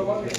माझी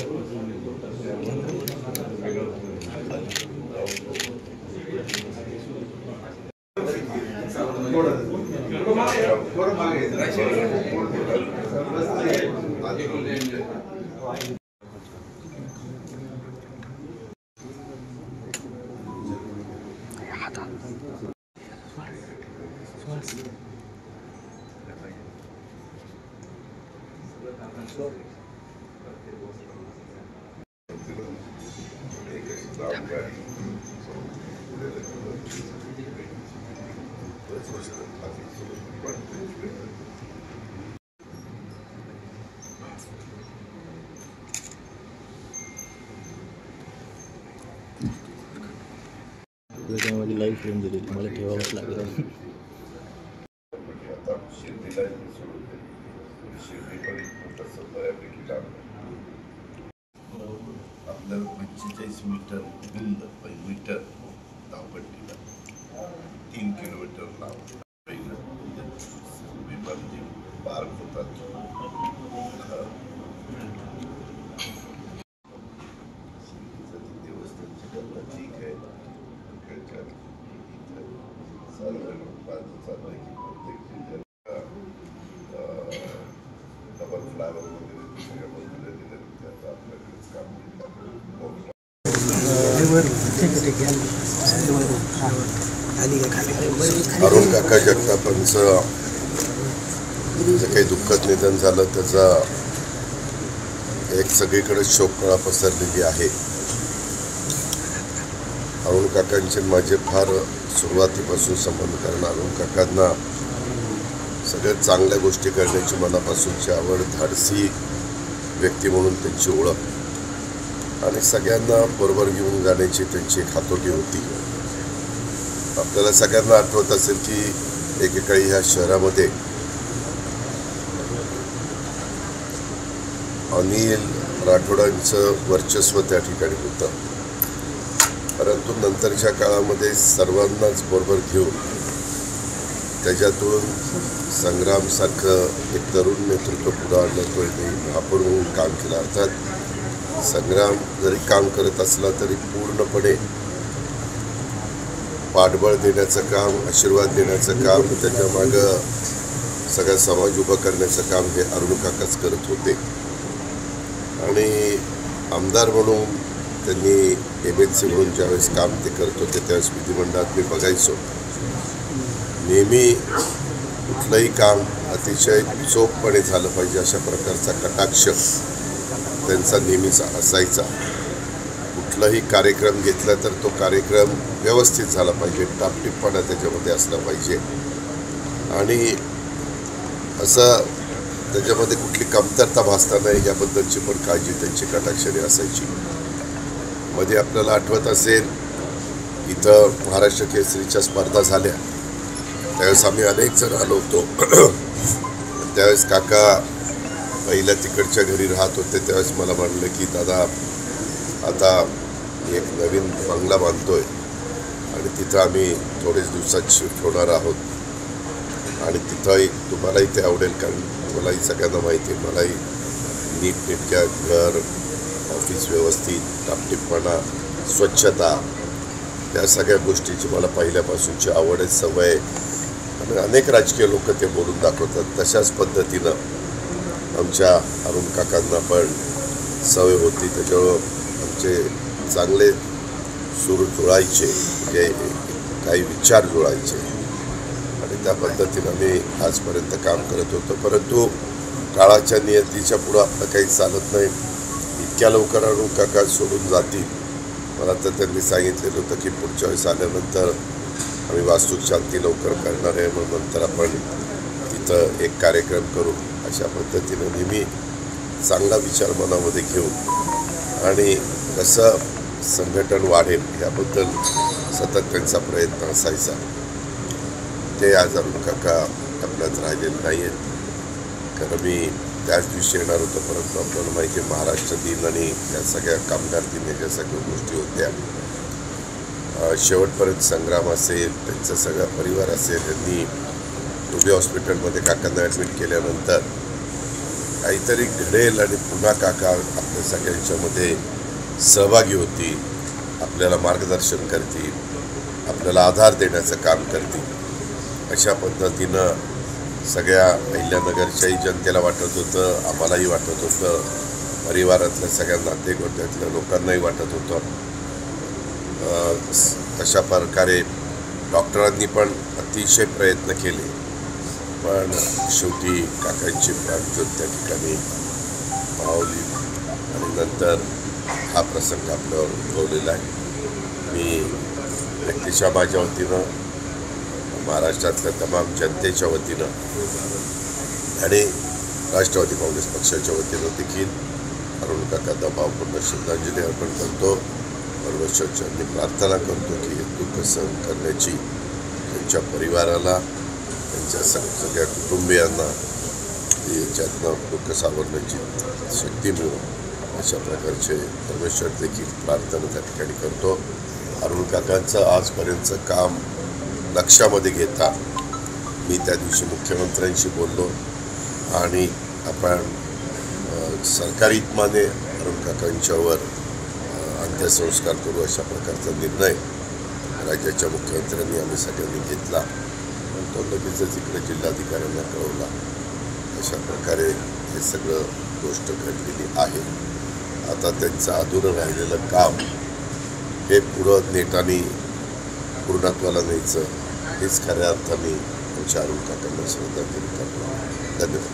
लाईफ होऊन गेली, मला ठेवावंच लागलं. आपलं 45 मीटर रुंद मीटर धावपट्टीला 3 किलोमीटर लांब विमानजी पार्क होतात. देवस्थानची कल्पना ठीक आहे. साधारण माझं चाललंय की प्रत्येक जिल्ह्यात डबल फ्लायओव्हर वगैरे सगळ्या मंजुऱ्या दिल्या त्याचं आपल्याकडेच काम अरुण काका जगतापांचं जे काही दुःखद निधन झालं त्याचा एक सगळीकडे शोककळा पसरलेली आहे. अरुण काकांचे माझे फार सुरुवातीपासून संबंध, कारण अरुण काकांना सगळ्यात चांगल्या गोष्टी करण्याची मनापासूनची आवड, धाडसी व्यक्ती म्हणून त्यांची ओळख आणि सगळ्यांना बरोबर घेऊन जाण्याची त्यांची एक हातोटी होती. आपल्याला सगळ्यांना आठवत असेल की एकेकाळी ह्या शहरामध्ये अनिल राठोडांचं वर्चस्व त्या ठिकाणी होतं, परंतु नंतरच्या काळामध्ये सर्वांनाच बरोबर घेऊन त्याच्यातून संग्रामसारखं एक तरुण नेतृत्व पुढे आणलं, तो महापौर म्हणून काम केलं. अर्थात संग्राम जरी काम करत असला तरी पूर्णपणे पाठबळ देण्याचं काम, आशीर्वाद देण्याचं काम, त्याच्यामागं सगळा समाज उभं करण्याचं काम हे अरुण काकाच करत होते. आणि आमदार म्हणून त्यांनी MLC म्हणून ज्यावेळेस काम ते करत होते त्यावेळेस विधिमंडळात मी बघायचो, नेहमी कुठलंही काम अतिशय चोखपणे झालं पाहिजे अशा प्रकारचा कटाक्ष त्यांचा नेहमीच असायचा. कुठलाही कार्यक्रम घेतला तर तो कार्यक्रम व्यवस्थित झाला पाहिजे, टापटीपणा त्याच्यामध्ये असला पाहिजे आणि असं त्याच्यामध्ये कुठली कमतरता भासता नाही याबद्दलची पण काळजी त्यांची कटाक्षाने असायची. मध्ये आपल्याला आठवत असेल इथं महाराष्ट्र केसरीच्या स्पर्धा झाल्या, त्यावेळेस आम्ही अनेक जण आलो होतो. त्यावेळेस काका पहिल्या तिकडच्या घरी राहत होते. त्यावेळेस मला म्हणलं की दादा आता एक नवीन बंगला बांधतोय आणि तिथं आम्ही थोडेच दिवसात शिफ्ट होणार आहोत आणि तिथं तुम्हालाही ते आवडेल, कारण मलाही सगळ्यांना माहिती आहे, मलाही नीटनेटक्या घर, ऑफिस व्यवस्थित, टापटीपणा, स्वच्छता या सगळ्या गोष्टीची मला पहिल्यापासूनची आवड आहे, सवय. आणि अनेक राजकीय लोक ते बोलून दाखवतात. तशाच पद्धतीनं आमच्या अरुण काकांना पण सवय होती. त्याच्यामुळं आमचे चांगले सूर जुळायचे, म्हणजे काही विचार जुळायचे आणि त्या पद्धतीनं मी आजपर्यंत काम करत होतो. परंतु काळाच्या नियतीच्या पुढं आपलं काही चालत नाही. इतक्या लवकर अरुण काका सोडून जातील. मला तर त्यांनी सांगितलेलं होतं की पुढच्या वेळेस आल्यानंतर आम्ही वास्तूक शांती लवकर करणार आहे, मग नंतर आपण तिथं एक कार्यक्रम करू. अशा पद्धतीनं नेहमी चांगला विचार मनामध्ये घेऊन आणि कसं संघटन वाढेल याबद्दल सतत त्यांचा प्रयत्न असायचा. ते आज अरुण काका आपल्यात राहिलेले नाही आहेत. कारण मी त्याच दिवशी येणार होतो, परंतु आपल्याला माहिती आहे महाराष्ट्र दिन आणि या सगळ्या कामगार दिन याच्या सगळ्या गोष्टी होत्या. शेवटपर्यंत संग्राम असेल, त्यांचा सगळा परिवार असेल, त्यांनी रुबी हॉस्पिटलमध्ये काकांना ॲडमिट केल्यानंतर काहीतरी घडेल आणि पुन्हा काका आपल्या सगळ्यांच्यामध्ये सहभागी होतील, आपल्याला मार्गदर्शन करतील, आपल्याला आधार देण्याचं काम करतील अशा पद्धतीनं सगळ्या अहिल्यानगरच्याही जनतेला वाटत होतं, आम्हालाही वाटत होतं, परिवारातल्या सगळ्या नातेगोत्यातल्या लोकांनाही वाटत होतं. तशा प्रकारे डॉक्टरांनी पण अतिशय प्रयत्न केले, पण शेवटी काकांची प्राणज्योत त्या ठिकाणी मावली आणि नंतर हा प्रसंग आपल्यावर उद्भवलेला आहे. मी व्यक्तिशः माझ्या वतीनं, महाराष्ट्रातल्या तमाम जनतेच्या वतीनं आणि राष्ट्रवादी काँग्रेस पक्षाच्या वतीनं देखील अरुण काकांना भावपूर्ण श्रद्धांजली अर्पण करतो. परमेश्वरांनी प्रार्थना करतो की हे दुःख सहन करण्याची त्यांच्या परिवाराला, त्यांच्या सगळ्या कुटुंबियांना याच्यातनं दुःख सावरण्याची शक्ती मिळो अशा प्रकारचे परमेश्वर देखील प्रार्थना त्या ठिकाणी करतो. अरुण काकांचं आजपर्यंतचं काम लक्षामध्ये घेता मी त्या दिवशी मुख्यमंत्र्यांशी बोललो आणि आपण सरकारी इतमाने अरुण काकांच्यावर अंत्यसंस्कार करू अशा प्रकारचा निर्णय राज्याच्या मुख्यमंत्र्यांनी आम्ही सगळ्यांनी घेतला. तो लगेचच इकडे जिल्हाधिकाऱ्यांना कळवला. अशा प्रकारे हे सगळं गोष्ट घडलेली आहे. आता त्यांचं अधुरं राहिलेलं काम हे पुढं नेटाने पूर्णत्वाला न्यायचं हेच खऱ्या अर्थाने आमच्या अरुण काकांना श्रद्धांजली करतो. धन्यवाद.